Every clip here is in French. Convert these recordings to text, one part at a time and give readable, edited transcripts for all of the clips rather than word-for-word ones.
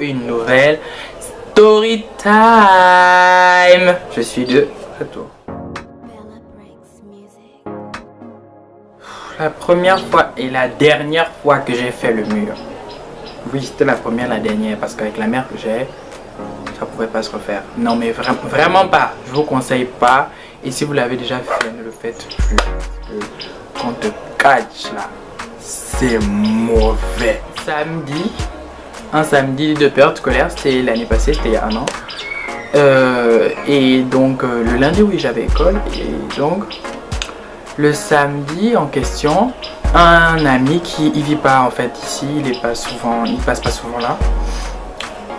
Une nouvelle story time. Je suis de retour. La première fois et la dernière fois que j'ai fait le mur. Oui, c'était la première, la dernière, parce qu'avec la mère que j'ai, ça pouvait pas se refaire. Non mais vraiment pas. Je vous conseille pas. Et si vous l'avez déjà fait, ne le faites plus. Quand on te catch là, c'est mauvais. Samedi, un samedi de période scolaire, c'était l'année passée, c'était il y a un an. Et donc le lundi, oui, j'avais école. Et donc le samedi en question, un ami qui il vit pas en fait ici, il passe pas souvent là.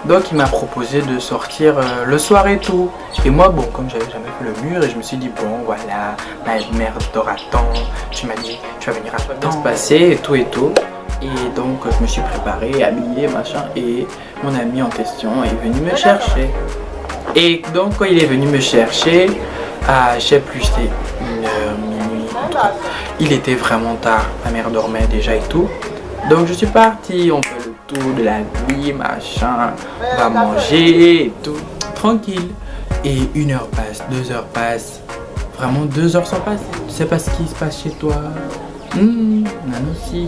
Donc il m'a proposé de sortir le soir et tout. Et moi bon, comme j'avais jamais fait le mur, et je me suis dit bon voilà, ma mère dort à temps, tu m'as dit tu vas venir à temps, se passer et tout et tout. Et donc je me suis préparé, habillé, machin, et mon ami en question est venu me chercher. Et donc quand il est venu me chercher, je sais plus, c'était 1h, minuit, il était vraiment tard, ma mère dormait déjà et tout. Donc je suis parti, on fait le tour de la nuit, machin, on va manger et tout, tranquille. Et 1h passe, 2h passe, vraiment 2 heures sont passées. Tu sais pas ce qui se passe chez toi? Non aussi.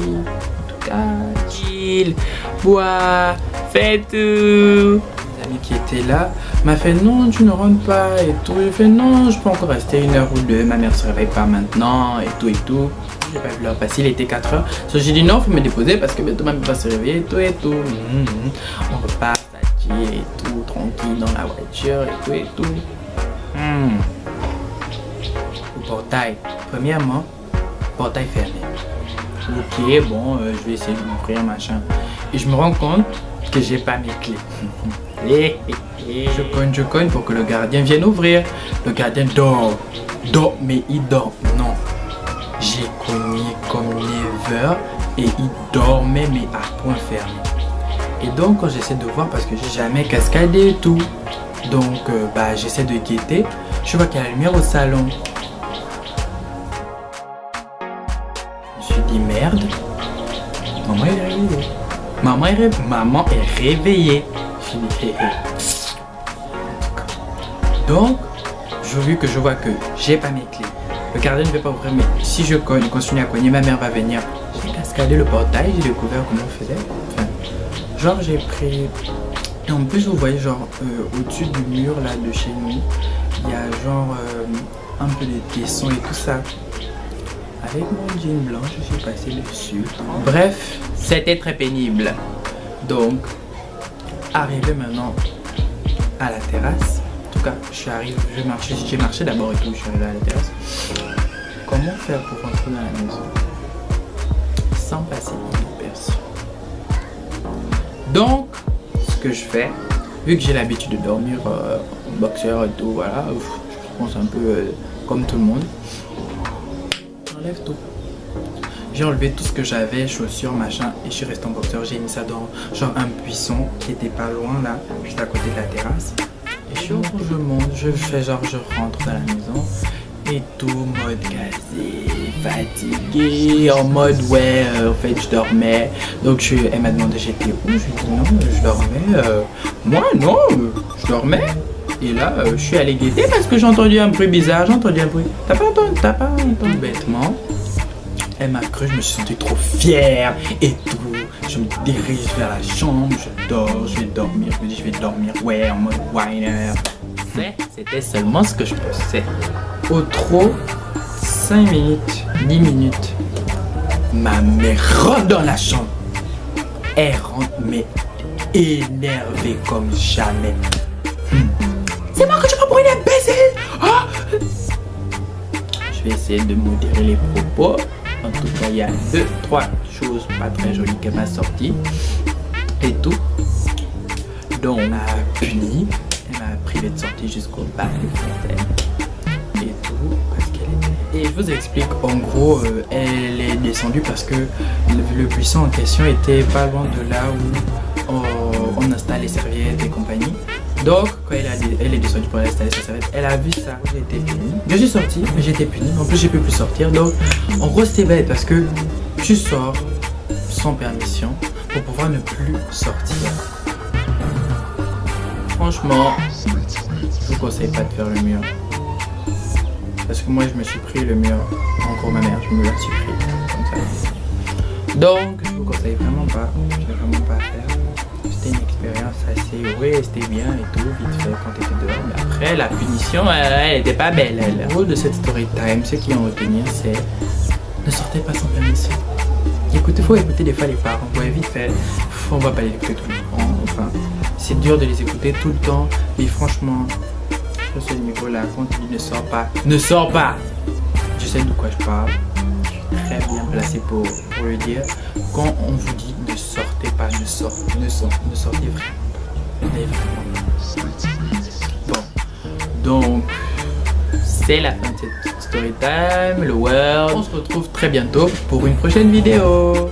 Chill, bois, fais tout. L'ami qui était là m'a fait non, tu ne rentres pas et tout. J'ai fait non, je peux encore rester 1 heure ou 2. Ma mère se réveille pas maintenant et tout et tout. J'ai pas vu l'heure passer, il était 4 heures. Donc j'ai dit non, faut me déposer parce que bientôt ma mère va se réveiller et tout et tout. On repart, ça et tout, tranquille dans la voiture et tout et tout. Au portail, premièrement, portail fermé. Ok, bon, je vais essayer de m'ouvrir, machin. Et je me rends compte que j'ai pas mes clés. Je cogne pour que le gardien vienne ouvrir. Le gardien dort, mais il dort. Non, j'ai cogné comme 9 heures et il dormait, mais à point fermé. Et donc, quand j'essaie de voir, parce que j'ai jamais cascadé et tout, donc j'essaie de guetter, je vois qu'il y a la lumière au salon. Je me suis dit merde, maman est réveillée. Maman est réveillée. Je me suis dit Donc, je vois que j'ai pas mes clés. Le gardien ne veut pas ouvrir, mais si je continue à cogner, ma mère va venir. J'ai cascadé le portail, j'ai découvert comment on faisait. Enfin, genre j'ai pris. Et en plus vous voyez genre au-dessus du mur là de chez nous, il y a genre un peu de tessons et tout ça. Avec mon jean blanc, je suis passé dessus. Bref, c'était très pénible. Donc, arrivé maintenant à la terrasse. En tout cas, je suis arrivé, j'ai marché d'abord et tout, je suis arrivé à la terrasse. Comment faire pour rentrer dans la maison sans passer inaperçu? Donc, ce que je fais, vu que j'ai l'habitude de dormir en boxeur et tout, voilà, je pense un peu comme tout le monde. J'enlève tout. J'ai enlevé tout ce que j'avais, chaussures, machin, et je suis resté en boxeur. J'ai mis ça dans genre un buisson qui était pas loin là, juste à côté de la terrasse. Et je monte, je fais genre je rentre dans la maison et tout, mode gazé, fatigué, en mode ouais, en fait je dormais. Donc elle m'a demandé j'étais où, je lui ai dit non, je dormais. Moi non, je dormais. Et là, je suis allé guetter parce que j'ai entendu un bruit bizarre, j'ai entendu un bruit. T'as pas entendu bêtement. Elle m'a cru, je me suis senti trop fier et tout. Je me dirige vers la chambre, je dors, je vais dormir. Je me dis, je vais dormir, ouais, en mode whiner. C'était seulement ce que je pensais. Au trop, 5 minutes, 10 minutes, ma mère rentre dans la chambre. Elle rentre, mais énervée comme jamais. C'est moi que tu prends pour une imbécile. Oh, je vais essayer de modérer les propos. En tout cas, il y a 2-3 choses pas très jolies qu'elle m'a sorties. Et tout. Donc, on m'a puni. Elle m'a privé de sortie jusqu'au bas de fontaine. Et tout. Parce qu'elle était... Et je vous explique. En gros, elle est descendue parce que le buisson en question était pas loin de là où on installe les serviettes et compagnie. Donc, quand elle est descendue pour aller installer sa serviette, elle a vu ça. J'ai été puni. Je suis sorti, mais j'ai été puni. En plus, j'ai pu plus sortir. Donc, en gros, c'était bête parce que tu sors sans permission pour pouvoir ne plus sortir. franchement, je vous conseille pas de faire le mur. Parce que moi je me suis pris le mur, encore ma mère, je me la suis pris comme ça. Donc je vous conseille vraiment pas, à faire. C'était une expérience assez, oui c'était bien et tout, vite fait quand t'étais dehors. Mais après la punition, elle était pas belle. Le rôle de cette story time, ce qu'il y a à retenir, c'est ne sortez pas sans permission. Écoutez, faut écouter des fois les parents, ouais vite fait, on va pas les écouter tout le temps. Enfin, c'est dur de les écouter tout le temps, mais franchement, sur ce niveau-là, quand tu dis ne sors pas, ne sors pas. Je sais de quoi je parle, je suis très bien placé pour le dire. Quand on vous dit ne sortez pas, ne sortez vraiment pas. Ne vraiment pas. Bon, donc c'est la fin de cette story time, le world. On se retrouve très bientôt pour une prochaine vidéo.